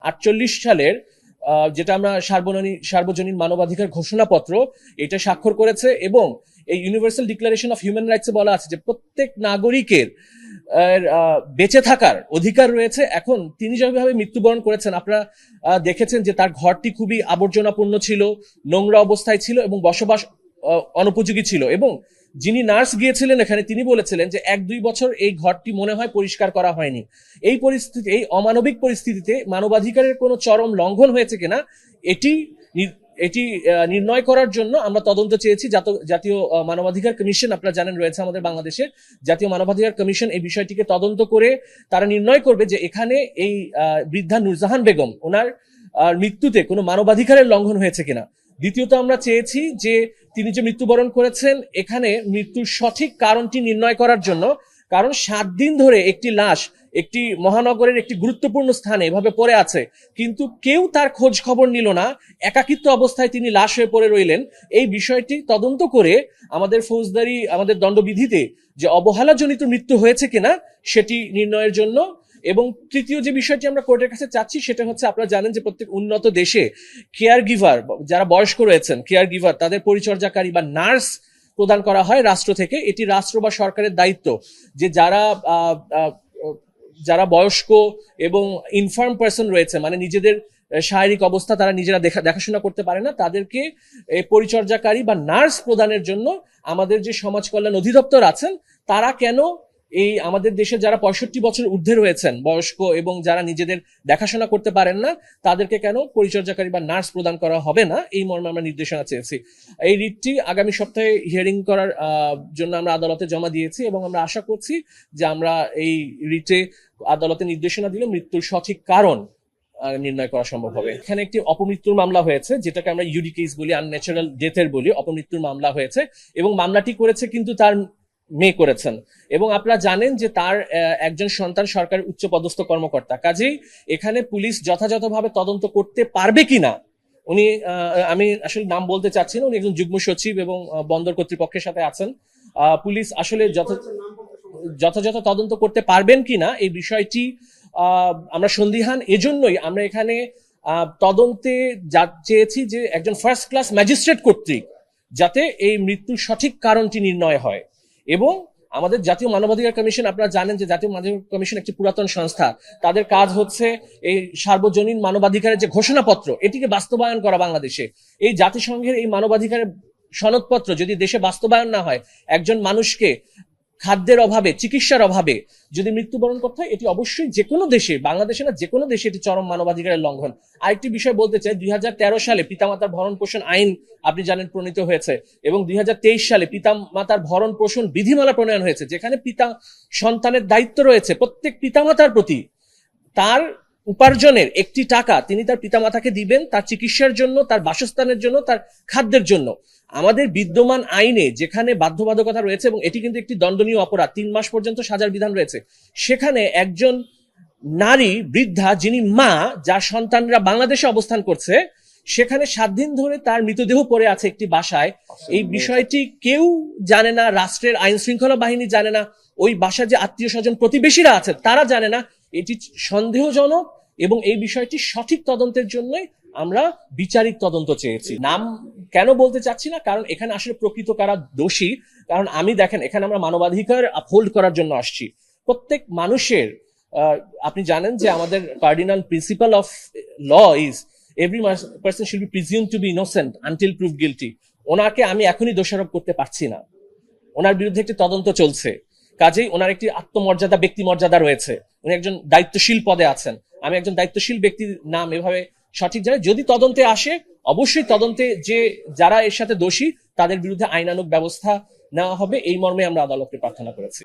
1948 সালের যেটা আমরা সার্বজনীন মানবাধিকার ঘোষণাপত্র, এটা স্বাক্ষর করেছে এবং এই ইউনিভার্সাল ডিক্লারেশন অফ হিউম্যান রাইটসে বলা আছে যে প্রত্যেক নাগরিকের বেঁচে থাকার অধিকার রয়েছে। এখন তিনি যেভাবে মৃত্যুবরণ করেছেন, আপনারা দেখেছেন যে তার ঘরটি খুবই আবর্জনাপূর্ণ ছিল, নোংরা অবস্থায় ছিল এবং বসবাস অনুপযোগী ছিল। এবং যিনি নার্স গিয়েছিলেন এখানে, তিনি বলেছিলেন যে 1-2 বছর এই ঘরটি মনে হয় পরিষ্কার করা হয়নি। এই পরিস্থিতি, এই অমানবিক পরিস্থিতিতে মানবাধিকারের কোনো চরম লঙ্ঘন হয়েছে কিনা এটি নির্ণয় করার জন্য আমরা তদন্ত চেয়েছি। জাতীয় মানবাধিকার কমিশন, আপনারা জানেন, রয়েছে আমাদের বাংলাদেশে জাতীয় মানবাধিকার কমিশন। এই বিষয়টিকে তদন্ত করে তারা নির্ণয় করবে যে এখানে এই বৃদ্ধা নূরজাহান বেগম, ওনার মৃত্যুতে কোনো মানবাধিকারের লঙ্ঘন হয়েছে কিনা। দ্বিতীয়ত আমরা চেয়েছি যে তিনি যে মৃত্যুবরণ করেছেন, এখানে মৃত্যুর সঠিক কারণটি নির্ণয় করার জন্য, কারণ 7 দিন ধরে একটি লাশ একটি মহানগরের একটি গুরুত্বপূর্ণ স্থানে এভাবে পড়ে আছে, কিন্তু কেউ তার খোঁজ খবর নিল না, একাকিত্ব অবস্থায় তিনি লাশ হয়ে পড়ে রইলেন। এই বিষয়টি তদন্ত করে আমাদের ফৌজদারি, আমাদের দণ্ডবিধিতে যে অবহেলাজনিত মৃত্যু হয়েছে কিনা সেটি নির্ণয়ের জন্য। এবং তৃতীয় যে বিষয়টি আমরা কোর্টের কাছে চাচ্ছি সেটা হচ্ছে, আপনারা জানেন যে প্রত্যেক উন্নত দেশে কেয়ার গিভার, যারা বয়স্ক রয়েছেন, কেয়ার গিভার, তাদের পরিচর্যাকারী বা নার্স প্রদান করা হয় রাষ্ট্র থেকে। এটি রাষ্ট্র বা সরকারের দায়িত্ব যে যারা বয়স্ক এবং ইনফার্ম পার্সন রয়েছে, মানে নিজেদের শারীরিক অবস্থা তারা নিজেরা দেখাশোনা করতে পারে না, তাদেরকে পরিচর্যাকারী বা নার্স প্রদানের জন্য আমাদের যে সমাজ কল্যাণ অধিদপ্তর আছেন, তারা কেন এই আমাদের দেশে যারা 65 বছর ঊর্ধ্বে রয়েছেন বয়স্ক এবং যারা নিজেদের দেখাশোনা করতে পারেন না, তাদেরকে কেন পরিচর্যাকারী বা নার্স প্রদান করা হবে না, এই মর্মে আমরা নির্দেশনা চেয়েছি। এই রিটটি আগামী সপ্তাহে হিয়ারিং করার জন্য আমরা আদালতে জমা দিয়েছি এবং আমরা আশা করছি যে আমরা এই রিটে আদালতে নির্দেশনা দিলে মৃত্যুর সঠিক কারণ নির্ণয় করা সম্ভব হবে। এখানে একটি অপমৃত্যুর মামলা হয়েছে, যেটাকে আমরা ইউডি কেস বলি, আনন্যাচারাল ডেথের বলি। অপমৃত্যুর মামলা হয়েছে এবং মামলাটি করেছে কিন্তু তার মেয়ে করেছেন, এবং আপনারা জানেন যে তার একজন সন্তান সরকারের উচ্চপদস্থ কর্মকর্তা। কাজেই এখানে পুলিশ যথাযথভাবে তদন্ত করতে পারবে কিনা, উনি, আমি আসলে নাম বলতে চাচ্ছি না, উনি একজন যুগ্ম সচিব এবং বন্দর কর্তৃপক্ষের সাথে আছেন। পুলিশ আসলে যথাযথ তদন্ত করতে পারবেন কিনা এই বিষয়টি আমরা সন্দিহান। এজন্যই আমরা এখানে তদন্তে চেয়েছি যে একজন ফার্স্ট ক্লাস ম্যাজিস্ট্রেট কর্তৃক যাতে এই মৃত্যুর সঠিক কারণটি নির্ণয় হয়। এবং আমাদের জাতীয় মানবাধিকার কমিশন, আপনারা জানেন যে জাতীয় মানবাধিকার কমিশন একটি পুরাতন সংস্থা। তাদের কাজ হচ্ছে এই সার্বজনীন মানবাধিকারের যে ঘোষণাপত্র, এটিকে বাস্তবায়ন করা বাংলাদেশে। এই জাতিসংঘের এই মানবাধিকারের সনদপত্র যদি দেশে বাস্তবায়ন না হয়, একজন মানুষকে খাদ্যের অভাবে, চিকিৎসার অভাবে যদি মৃত্যুবরণ করতে হয়, এটি অবশ্যই যে কোনো দেশে, বাংলাদেশে না, যে কোনো দেশে এটি চরম মানবাধিকারের লঙ্ঘন। আরেকটি বিষয় বলতে চাই, 2013 সালে পিতামাতার ভরণ পোষণ আইন, আপনি জানেন, প্রণীত হয়েছে এবং 2023 সালে পিতামাতার ভরণ পোষণ বিধিমালা প্রণয়ন হয়েছে, যেখানে সন্তানের দায়িত্ব রয়েছে প্রত্যেক পিতামাতার প্রতি। তার উপার্জনের একটি টাকা তিনি তার পিতামাতাকে দিবেন তার চিকিৎসার জন্য, তার বাসস্থানের জন্য, তার খাদ্যের জন্য। আমাদের বিদ্যমান আইনে যেখানে বাধ্যবাধকতা রয়েছে, এবং এটি কিন্তু একটি দণ্ডনীয় অপরাধ, 3 মাস পর্যন্ত সাজার বিধান রয়েছে, সেখানে একজন নারী বৃদ্ধা, যিনি মা, যার সন্তানরা বাংলাদেশে অবস্থান করছে, সেখানে 7 দিন ধরে তার মৃতদেহ পড়ে আছে একটি বাসায়। এই বিষয়টি কেউ জানে না, রাষ্ট্রের আইন শৃঙ্খলা বাহিনী জানে না, ওই বাসার যে আত্মীয় স্বজন প্রতিবেশীরা আছে তারা জানে না। এটি সন্দেহজনক এবং এই বিষয়টি সঠিক তদন্তের জন্যই আমরা বিচারিক তদন্ত চেয়েছি। নাম কেন বলতে চাচ্ছি না, কারণ এখানে আসলে প্রকৃত কারা দোষী। কারণ দেখেন, এখানে আমরা মানবাধিকার আপহোল্ড করার জন্য আসছি। প্রত্যেক মানুষের, আপনি জানেন যে আমাদের cardinal principle of law is every person should be presumed to be innocent until proved guilty. ওনাকে আমি এখনই দোষারোপ করতে পারছি না, ওনার বিরুদ্ধে একটি তদন্ত চলছে। কাজেই ওনার একটি আত্মমর্যাদা, ব্যক্তি মর্যাদা রয়েছে, উনি একজন দায়িত্বশীল পদে আছেন। আমি একজন দায়িত্বশীল ব্যক্তির নাম এভাবে সঠিক জায়গায় যদি তদন্তে আসে, অবশ্যই তদন্তে যারা এর সাথে দোষী তাদের বিরুদ্ধে আইনানুগ ব্যবস্থা নেওয়া হবে, এই মর্মে আমরা আদালতকে প্রার্থনা করেছি।